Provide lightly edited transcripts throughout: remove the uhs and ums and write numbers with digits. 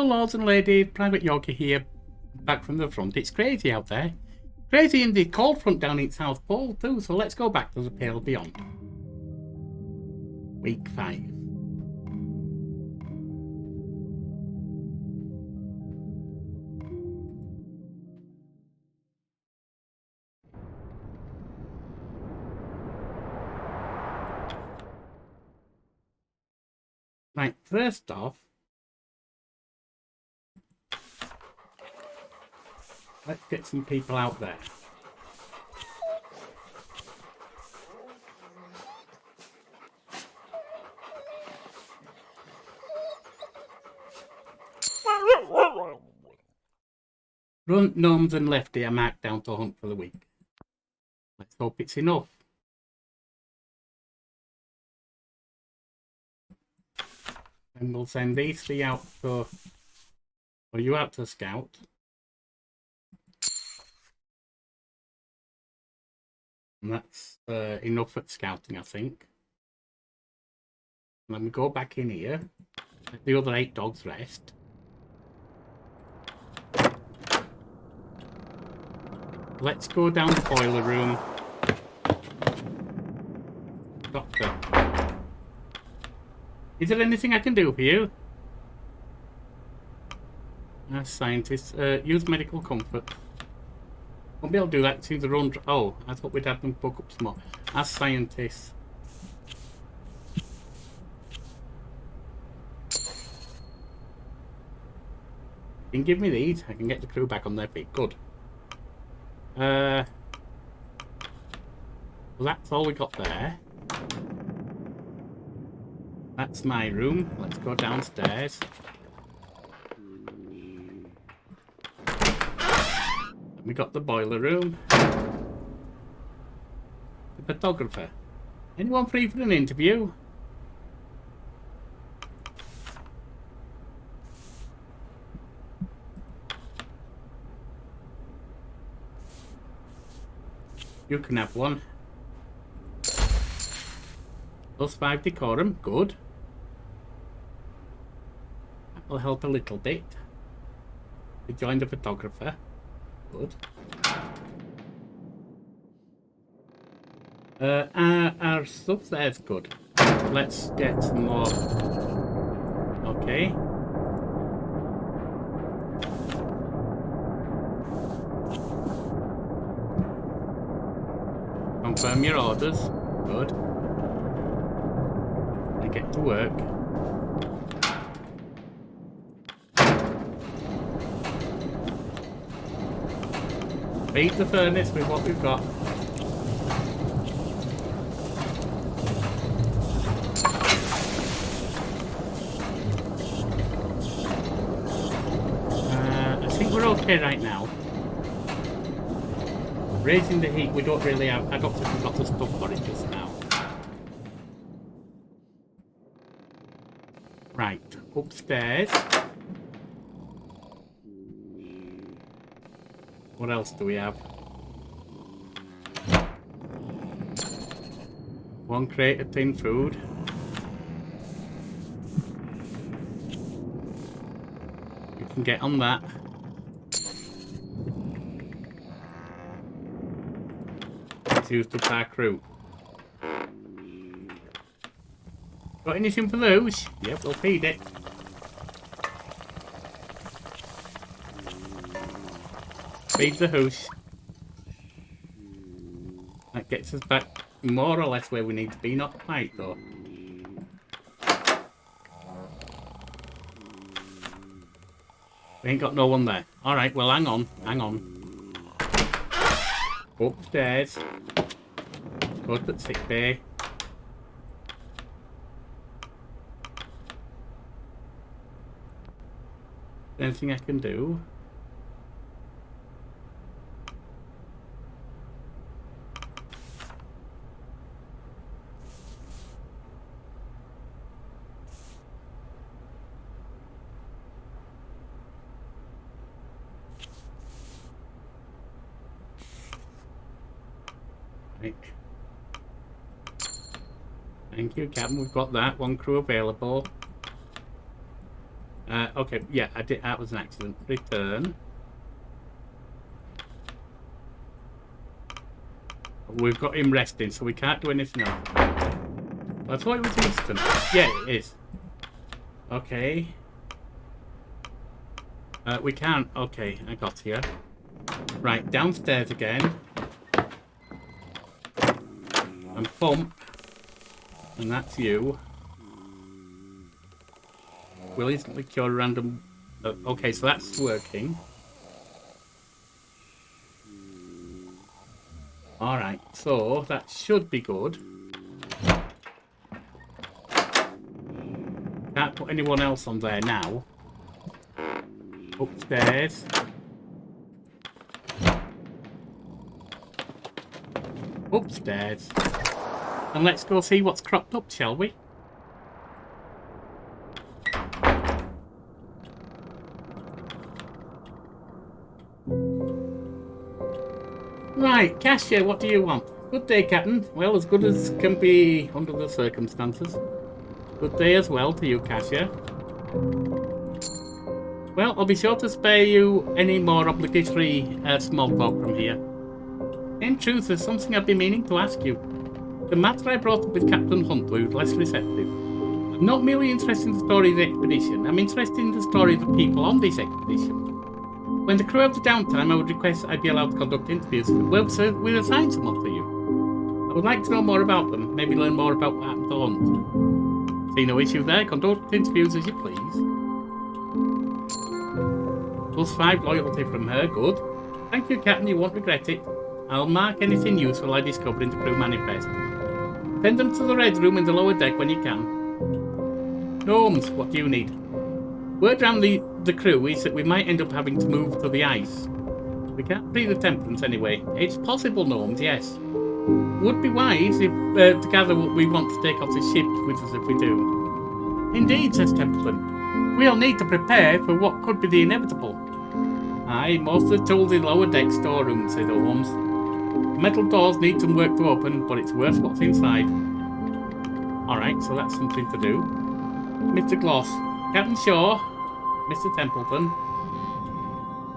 Hello, lords and ladies. Private Yorkie here, back from the front. It's crazy out there. Crazy in the cold front down in South Pole too, so let's go back to the Pale Beyond. Week 5. Right, first off, let's get some people out there. Runt, Gnomes and Lefty are marked down to hunt for the week. Let's hope it's enough. And we'll send these 3 out to... Well, you out to scout. And that's enough at scouting, I think. And then we go back in here. Let the other 8 dogs rest. Let's go down the boiler room. Doctor. Is there anything I can do for you? As scientists, use medical comfort. Won't be able to do that since the run. Oh, I thought we'd have them book up some more. As scientists. You can give me these. I can get the crew back on their feet. Good. Well, that's all we got there. That's my room. Let's go downstairs. And we got the boiler room. The photographer. Anyone free for an interview? You can have one. +5 decorum, good. That will help a little bit. We joined the photographer, good. Our stuff there's good. Let's get some more. Okay. Confirm your orders. Good. I get to work. Feed the furnace with what we've got. I think we're okay right now. Raising the heat, we don't really have. I don't think we've got the stuff for it just now. Right, upstairs. What else do we have? 1 crate of tin food. You can get on that. Used up our crew. Got anything for those? Yep, we'll feed it. Feed the house. That gets us back more or less where we need to be, not quite though. We ain't got no one there. Alright, well hang on, hang on. Upstairs. Go to the sick bay. Anything I can do? Right. Thank you, Captain. We've got that. 1 crew available. Okay, yeah, I did. That was an accident. Return. We've got him resting, so we can't do anything else. I thought it was instant. Yeah, it is. Okay. We can't. Okay, I got here. Right, downstairs again. And pump. And that's you. Will instantly cure random... okay, so that's working. Alright, so that should be good. Can't put anyone else on there now. Upstairs. Upstairs. And let's go see what's cropped up, shall we? Right, cashier, what do you want? Good day, Captain. Well, as good as can be under the circumstances. Good day as well to you, cashier. Well, I'll be sure to spare you any more obligatory small talk from here. In truth, there's something I've been meaning to ask you. The matter I brought up with Captain Huntley was less receptive. I'm not merely interested in the story of the expedition, I'm interested in the story of the people on this expedition. When the crew have the downtime, I would request that I be allowed to conduct interviews with we'll assign someone to you. I would like to know more about them, maybe learn more about what happened to Hunt. See no issue there, conduct interviews as you please. +5 loyalty from her, good. Thank you, Captain, you won't regret it. I'll mark anything useful I discover in the crew manifest. Send them to the Red Room in the lower deck when you can. Gnomes, what do you need? Word round the crew is that we might end up having to move to the ice. We can't free the Temperance anyway. It's possible, Gnomes, yes. Would be wise if to gather what we want to take off the ship with us if we do. Indeed, says Templeton. We'll need to prepare for what could be the inevitable. Aye, most of the tools in lower deck storeroom, said Holmes. Metal doors need some work to open, but it's worth what's inside. Alright, so that's something to do. Mr. Gloss, Captain Shaw, Mr. Templeton.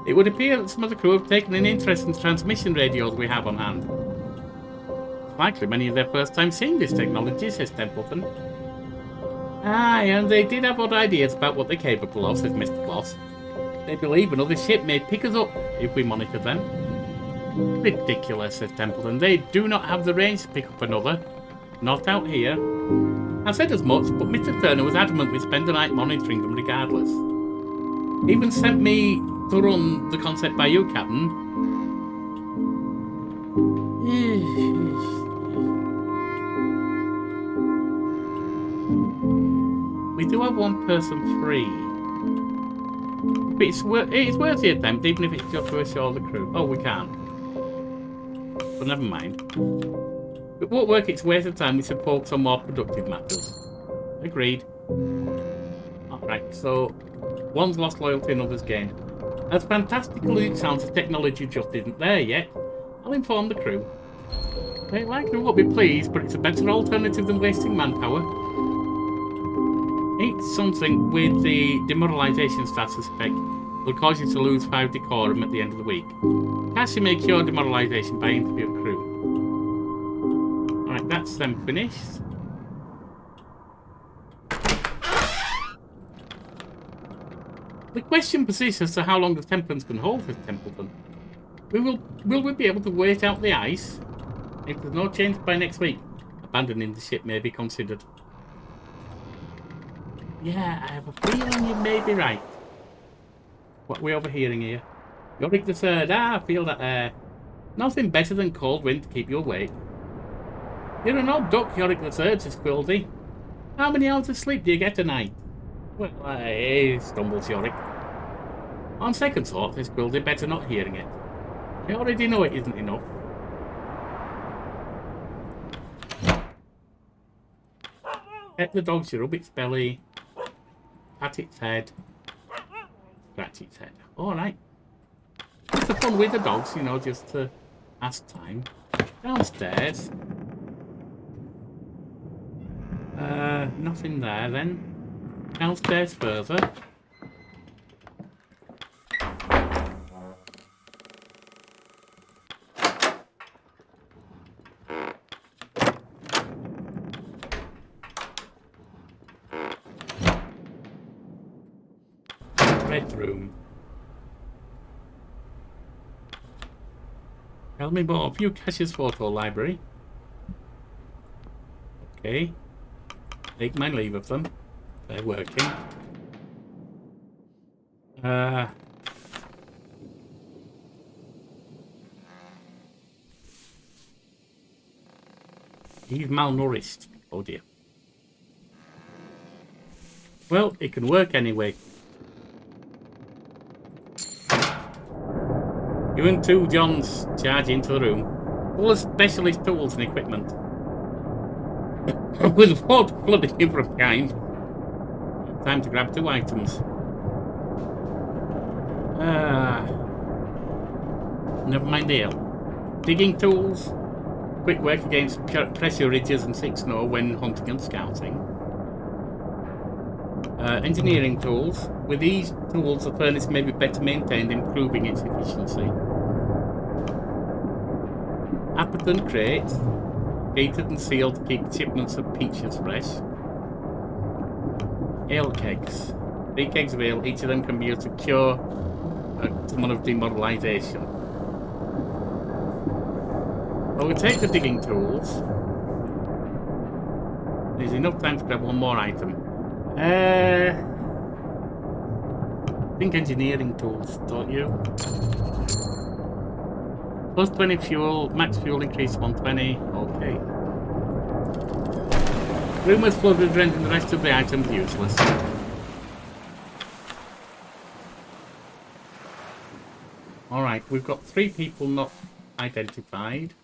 It would appear that some of the crew have taken an interest in the transmission radios we have on hand. It's likely many of their first time seeing this technology, says Templeton. Aye, and they did have odd ideas about what they're capable of, says Mr. Gloss. They believe another ship may pick us up if we monitor them. Ridiculous, says Templeton. They do not have the range to pick up another. Not out here. I said as much, but Mr. Turner was adamant we'd spend the night monitoring them regardless. He even sent me to run the concept by you, Captain. We do have one person free. But it's worth the attempt, even if it's just to assure the crew. Oh, we can't. But never mind. It won't work its way at a time. We should focus on more productive matters. Agreed. Alright, so one's lost loyalty and others gained. As fantastical as it sounds, the technology just isn't there yet. I'll inform the crew. They likely won't be pleased, but it's a better alternative than wasting manpower. Eat something with the demoralization status effect will cause you to lose 5 decorum at the end of the week. Cassie may cure demoralization by interviewing crew. Alright, that's them finished. The question persists as to how long the Temperance can hold with Templeton. Will we be able to wait out the ice? If there's no change by next week, abandoning the ship may be considered. Yeah, I have a feeling you may be right. What are we overhearing here? Yorkie the Third. I feel that air. Nothing better than cold wind to keep you awake. You're an odd duck, Yorkie the Third, says Quilty. How many hours of sleep do you get a night? Well, stumbles Yorkie. On second thought, says Quilty, better not hearing it. You already know it isn't enough. Pet the dog, rub its belly. Pat its head. Scratch its head. Alright. It's the fun with the dogs, you know, just to pass time. Downstairs. Nothing there then. Downstairs further. Red room. Tell me more. View Cash's photo library. Okay. Take my leave of them. They're working. He's malnourished. Oh dear. Well, it can work anyway. You and 2 Johns charge into the room, full of specialist tools and equipment. With water flooding in from behind. Time to grab 2 items. Never mind the L. Digging tools. Quick work against pressure ridges and thick snow when hunting and scouting. Engineering tools. With these tools, the furnace may be better maintained, improving its efficiency. Appleton crates. Gated and sealed to keep shipments of peaches fresh. Ale kegs. 3 kegs of ale. Each of them can be used to cure someone of demoralization. I will take the digging tools. There's enough time to grab 1 more item. I think engineering tools, don't you? Plus 20 fuel, max fuel increase 120. Okay. Room is flooded, rendering the rest of the items useless. Alright, we've got 3 people not identified.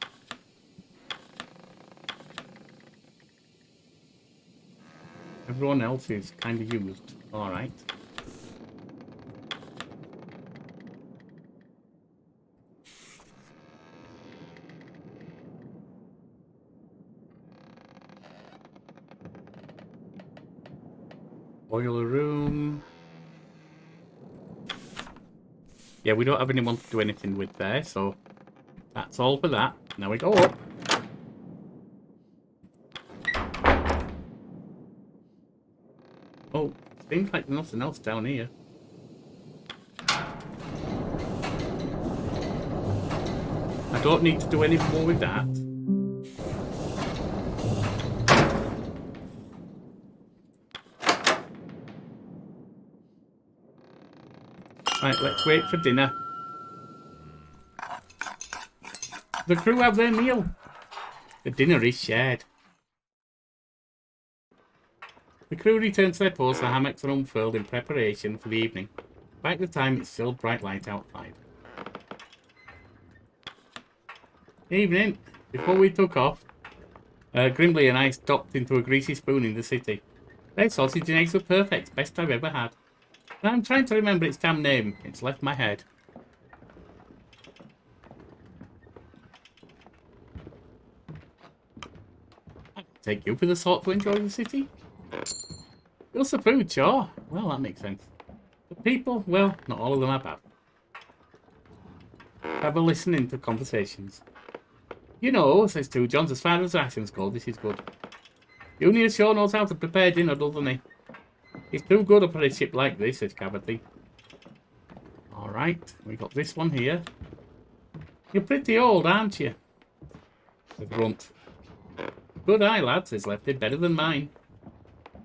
Everyone else is kind of used. Alright. Boiler room. Yeah, we don't have anyone to do anything with there, so that's all for that. Now we go up. Oh, seems like there's nothing else down here. I don't need to do any more with that. Right, let's wait for dinner. The crew have their meal. The dinner is shared. The crew return to their posts, the hammocks are unfurled in preparation for the evening. By the time it's still bright light outside. Evening. Before we took off, Grimley and I stopped into a greasy spoon in the city. Their sausage and eggs were perfect, best I've ever had. And I'm trying to remember its damn name. It's left my head. I take you for the sort to enjoy the city. Just the food, sure. Well, that makes sense. The people, well, not all of them are bad. Have a listening to conversations. You know, says 2 Johns, as far as rations go, this is good. Junior sure knows how to prepare dinner, doesn't he? He's too good up for a ship like this, says Cavity. Alright, we got this one here. You're pretty old, aren't you? Says Grunt. Good eye, lad, says Lefty, better than mine.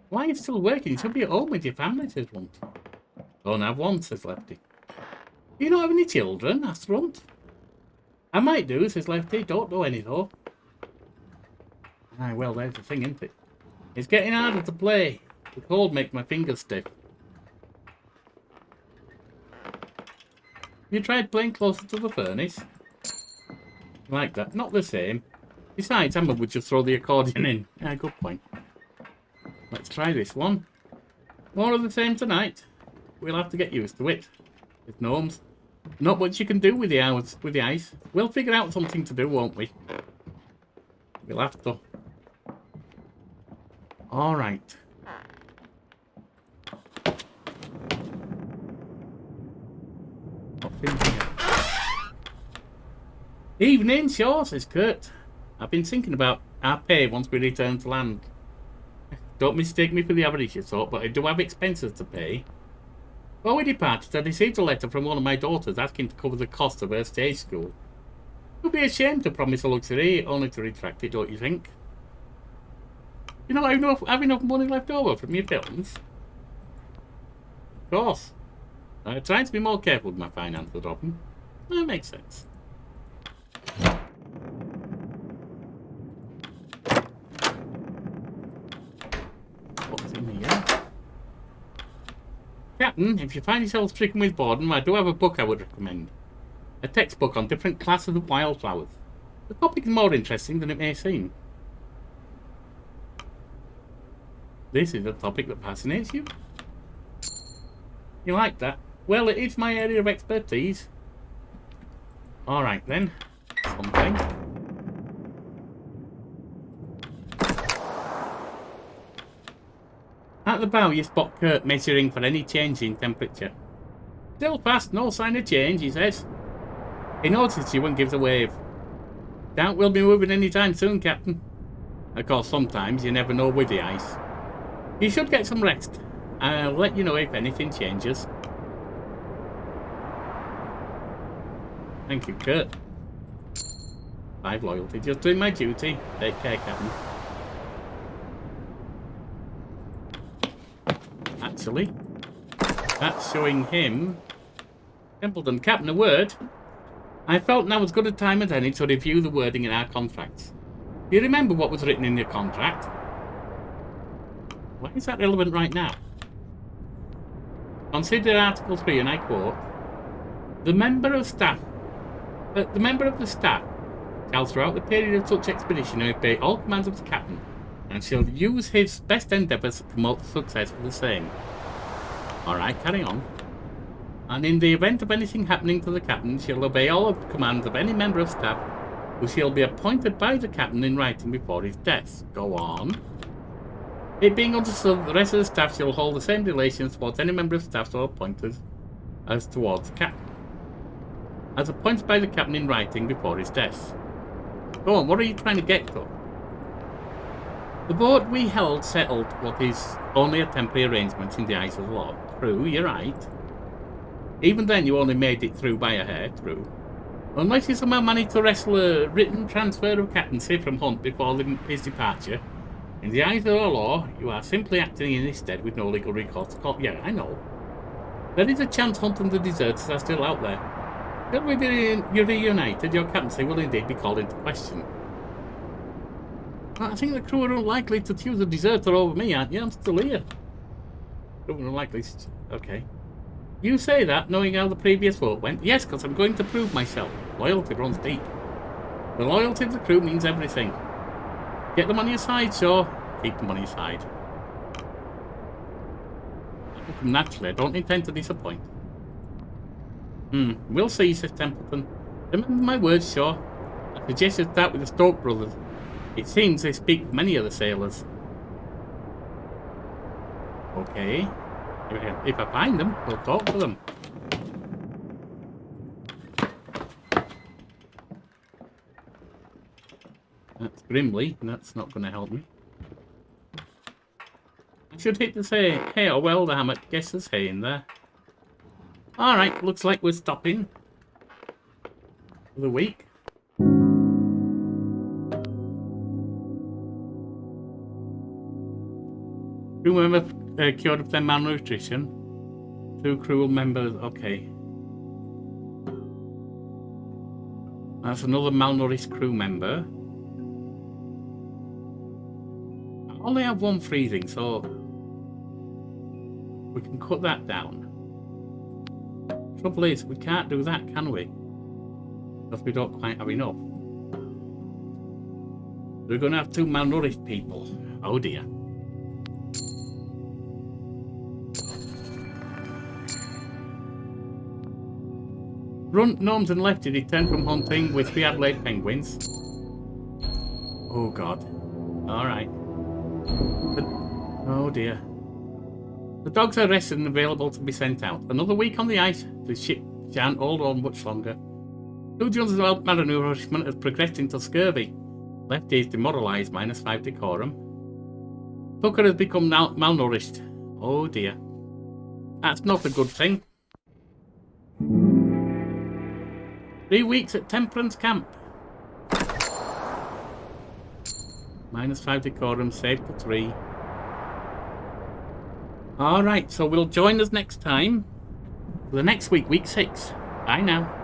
Why are you still working? You should be at home with your family, says Runt. Don't have one, says Lefty. Do you not have any children? Asked Runt. I might do, says Lefty. Don't know any, though. Aye, well, there's the thing, isn't it? It's getting harder to play. The cold makes my fingers stiff. You tried playing closer to the furnace? Like that. Not the same. Besides, Amber would just throw the accordion in. Yeah, good point. Let's try this one. More of the same tonight. We'll have to get used to it. With gnomes. Not much you can do with the ice. We'll figure out something to do, won't we? We'll have to. Alright. Evening, sure, says Kurt. I've been thinking about our pay once we return to land. Don't mistake me for the average sort, but I do have expenses to pay. Before we departed, I received a letter from one of my daughters asking to cover the cost of her stage school. It would be a shame to promise a luxury only to retract it, don't you think? You know, have enough money left over from your films? Of course. I try to be more careful with my finances, Robin. That makes sense. What's in here? Captain, if you find yourself stricken with boredom, I do have a book I would recommend. A textbook on different classes of wildflowers. The topic is more interesting than it may seem. This is a topic that fascinates you? You like that? Well, it is my area of expertise. Alright then. Something. At the bow, you spot Kurt measuring for any change in temperature. Still fast, no sign of change, he says. He notices you and gives a wave. Doubt we'll be moving any time soon, Captain. Of course, sometimes you never know with the ice. You should get some rest. I'll let you know if anything changes. Thank you, Kurt. 5 loyalty. Just doing my duty. Take care, Captain. Actually, that's showing him. Templeton, Captain, a word. I felt now as good a time as any to review the wording in our contracts. Do you remember what was written in your contract? Why is that relevant right now? Consider Article 3, and I quote, The member of the staff shall throughout the period of such expedition obey all commands of the captain, and shall use his best endeavours to promote the success of the same. Alright, carry on. And in the event of anything happening to the captain, shall obey all of the commands of any member of staff, who shall be appointed by the captain in writing before his death. Go on. It being understood, the rest of the staff shall hold the same relations towards any member of staff so appointed as towards the captain, as appointed by the captain in writing before his death. Go on, what are you trying to get to? The board we held settled what is only a temporary arrangement in the eyes of the law. True, you're right. Even then you only made it through by a hair, true. Unless you somehow managed to wrestle a written transfer of captaincy from Hunt before his departure, in the eyes of the law, you are simply acting in his stead with no legal recourse to court. Yeah, I know. There is a chance Hunt and the deserters are still out there. Till we be reunited, your captaincy will indeed be called into question. I think the crew are unlikely to choose a deserter over me, aren't you? I'm still here. Crew are unlikely. Okay. You say that, knowing how the previous vote went? Yes, because I'm going to prove myself. Loyalty runs deep. The loyalty of the crew means everything. Get them on your side, Shaw. Keep them on your side. Naturally, I don't intend to disappoint. We'll see, says Templeton. Remember my words, Shaw. I suggested that with the Stoke brothers. It seems they speak for many of the sailors. Okay. If I find them, we'll talk to them. That's Grimly, and that's not going to help me. I should hit the say, hay or weld a hammock. Guess there's hay in there. Alright, looks like we're stopping for the week. Crew member cured of their malnutrition. 2 crew members, okay. That's another malnourished crew member. I only have 1 freezing, so we can cut that down. Trouble is, we can't do that, can we? Because we don't quite have enough. We're going to have 2 malnourished people. Oh dear. Runt, Gnomes and Lefty returned from hunting with 3 Adelaide penguins. Oh god. Alright. Oh dear. The dogs are rested and available to be sent out. Another week on the ice. The ship shan't hold on much longer. 2 Jones' malnourishment has progressed into scurvy. Lefty is demoralised, -5 decorum. Tucker has become malnourished. Oh dear. That's not a good thing. 3 weeks at Temperance Camp. -5 decorum, saved for 3. Alright, so we'll join us next time for the next week, week 6. Bye now.